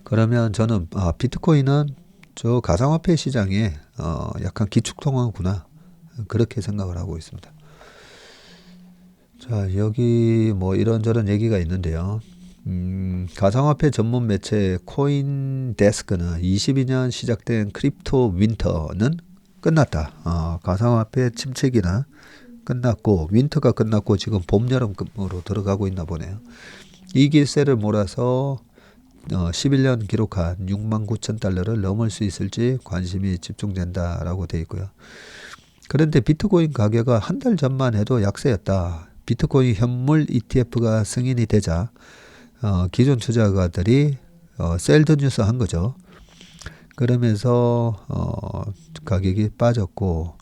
그러면 저는 비트코인은 저 가상화폐 시장에 약간 기축통화구나 그렇게 생각을 하고 있습니다. 자, 여기 뭐 이런저런 얘기가 있는데요. 가상화폐 전문 매체 코인데스크는 22년 시작된 크립토 윈터는 끝났다. 가상화폐 침체기나 끝났고 윈터가 끝났고 지금 봄, 여름으로 들어가고 있나 보네요. 이 길세를 몰아서 11년 기록한 6만 9천 달러를 넘을 수 있을지 관심이 집중된다라고 되어 있고요. 그런데 비트코인 가격은 한 달 전만 해도 약세였다. 비트코인 현물 ETF가 승인이 되자 기존 투자가들이 셀드 뉴스 한 거죠. 그러면서 가격이 빠졌고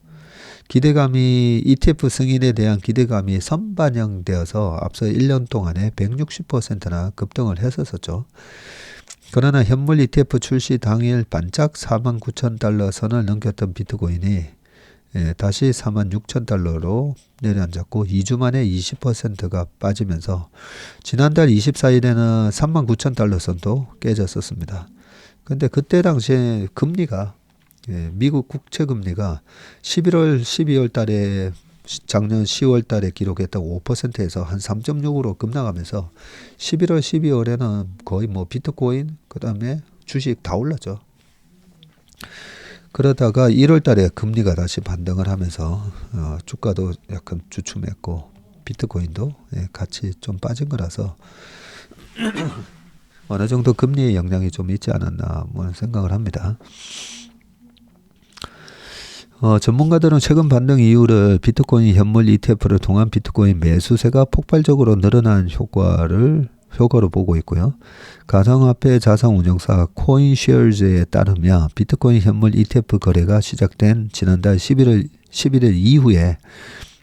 기대감이 ETF 승인에 대한 기대감이 선반영되어서 앞서 1년 동안에 160%나 급등을 했었죠. 그러나 현물 ETF 출시 당일 반짝 49,000달러 선을 넘겼던 비트코인이 다시 46,000달러로 내려앉았고 2주 만에 20%가 빠지면서 지난달 24일에는 39,000달러 선도 깨졌었습니다. 근데 그때 당시에 금리가 미국 국채 금리가 11월, 12월 달에 작년 10월 달에 기록했던 5%에서 한 3.6으로 급락하면서 11월, 12월에는 거의 뭐 비트코인, 그 다음에 주식 다 올랐죠. 그러다가 1월 달에 금리가 다시 반등을 하면서 주가도 약간 주춤했고 비트코인도 같이 좀 빠진 거라서 어느 정도 금리의 영향이 좀 있지 않았나 뭐 생각을 합니다. 전문가들은 최근 반등 이유를 비트코인 현물 ETF를 통한 비트코인 매수세가 폭발적으로 늘어난 효과로 보고 있고요. 가상화폐 자산운용사 코인쉐어즈에 따르면 비트코인 현물 ETF 거래가 시작된 지난달 11일 이후에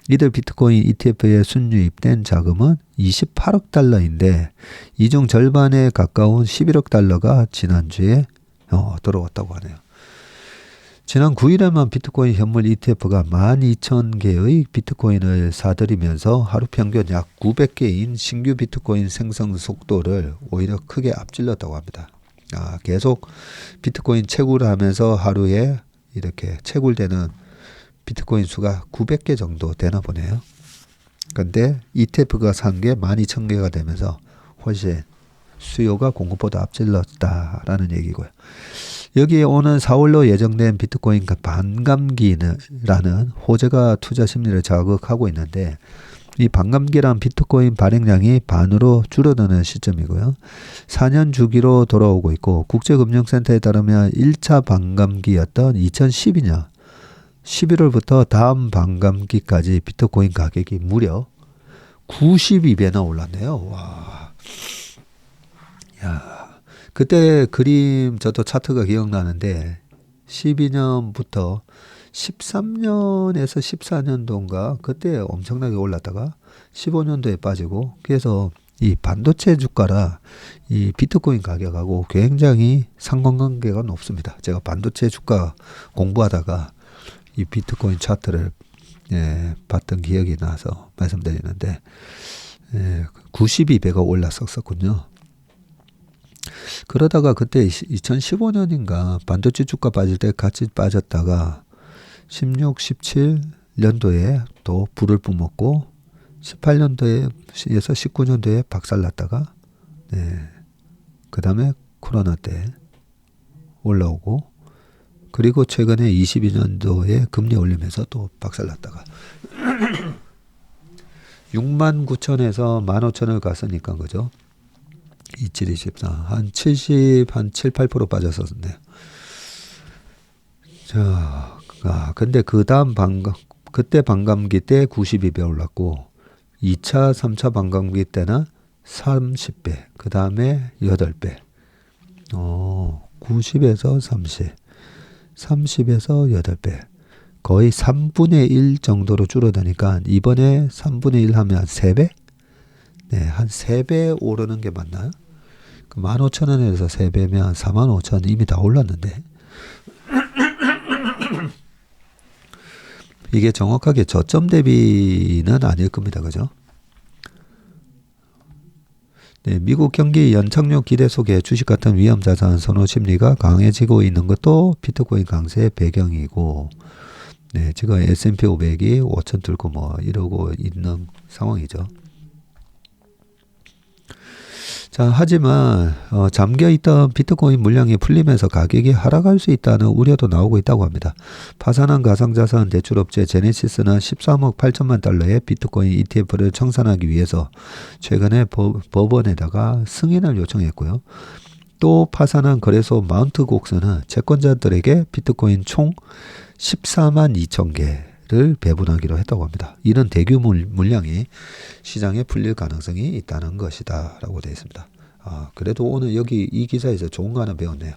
이들 비트코인 ETF에 순유입된 자금은 28억 달러인데 이 중 절반에 가까운 11억 달러가 지난주에 들어왔다고 하네요. 지난 9일에만 비트코인 현물 ETF가 12,000개의 비트코인을 사들이면서 하루 평균 약 900개인 신규 비트코인 생성 속도를 오히려 크게 앞질렀다고 합니다. 계속 비트코인 채굴을 하면서 하루에 이렇게 채굴되는 비트코인 수가 900개 정도 되나 보네요. 근데 ETF가 산 게 12,000개가 되면서 훨씬 수요가 공급보다 앞질렀다라는 얘기고요. 여기에 오는 4월로 예정된 비트코인 반감기라는 호재가 투자 심리를 자극하고 있는데 이 반감기란 비트코인 발행량이 반으로 줄어드는 시점이고요. 4년 주기로 돌아오고 있고 국제금융센터에 따르면 1차 반감기였던 2012년 11월부터 다음 반감기까지 비트코인 가격이 무려 92배나 올랐네요. 와. 야. 그때 그림 저도 차트가 기억나는데 12년부터 13년에서 14년도인가 그때 엄청나게 올랐다가 15년도에 빠지고 그래서 이 반도체 주가라 이 비트코인 가격하고 굉장히 상관관계가 높습니다. 제가 반도체 주가 공부하다가 이 비트코인 차트를 봤던 기억이 나서 말씀드리는데 92배가 올랐었군요. 그러다가 그때 2015년인가 반도체 주가 빠질 때 같이 빠졌다가 16, 17년도에 또 불을 뿜었고 18년도에서 19년도에 박살났다가 그 다음에 코로나 때 올라오고 그리고 최근에 22년도에 금리 올리면서 또 박살났다가 69,000에서 15,000을 갔으니까 그죠? 27, 24, 한 7, 8% 빠졌었네요. 자, 근데 그 다음 그때 반감기 때 92배 올랐고, 2차, 3차 반감기 때는 30배, 그 다음에 8배. 90에서 30, 30에서 8배. 거의 3분의 1 정도로 줄어드니까, 이번에 3분의 1 하면 3배? 네, 한 3배 오르는 게 맞나요? 15,000원에서 3배면 45,000원 이미 다 올랐는데 이게 정확하게 저점 대비는 아닐 겁니다. 그죠? 네, 미국 경기 연착륙 기대 속에 주식 같은 위험 자산 선호 심리가 강해지고 있는 것도 비트코인 강세의 배경이고 네, 지금 S&P 500이 5,000 뚫고 뭐 이러고 있는 상황이죠. 자, 하지만 잠겨있던 비트코인 물량이 풀리면서 가격이 하락할 수 있다는 우려도 나오고 있다고 합니다. 파산한 가상자산 대출업체 제네시스는 13억 8천만 달러의 비트코인 ETF를 청산하기 위해서 최근에 법원에다가 승인을 요청했고요. 또 파산한 거래소 마운트 곡스는 채권자들에게 비트코인 총 14만 2천 개를 배분하기로 했다고 합니다. 이런 대규모 물량이 시장에 풀릴 가능성이 있다는 것이다라고 되어 있습니다. 그래도 오늘 여기 이 기사에서 좋은 거 하나 배웠네요.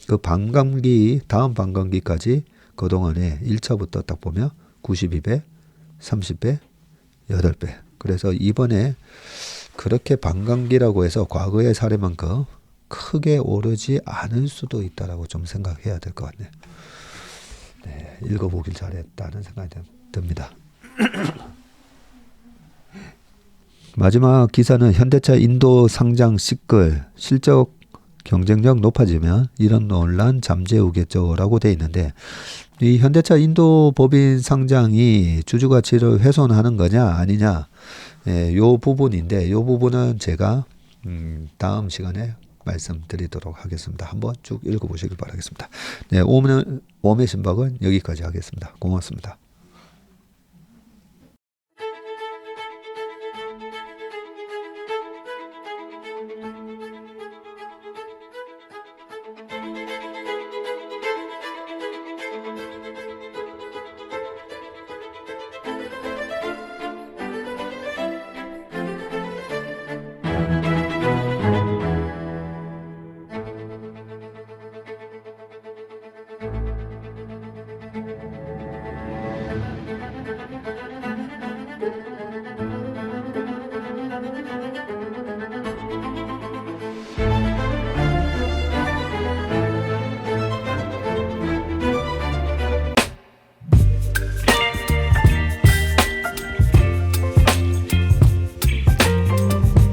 그 반감기 다음 반감기까지 그동안에 1차부터 딱 보면 92배, 30배, 8배. 그래서 이번에 그렇게 반감기라고 해서 과거의 사례만큼 크게 오르지 않을 수도 있다라고 좀 생각해야 될 것 같네요. 네, 읽어보길 잘했다는 생각이 듭니다. 마지막 기사는 현대차 인도 상장 시끌 실적 경쟁력 높아지면 이런 논란 잠재우겠죠라고 돼 있는데 이 현대차 인도 법인 상장이 주주 가치를 훼손하는 거냐 아니냐 요 부분인데 요 부분은 제가 다음 시간에 말씀드리도록 하겠습니다. 한번 쭉 읽어보시길 바라겠습니다. 네, 오늘 웜의 신박은 여기까지 하겠습니다. 고맙습니다.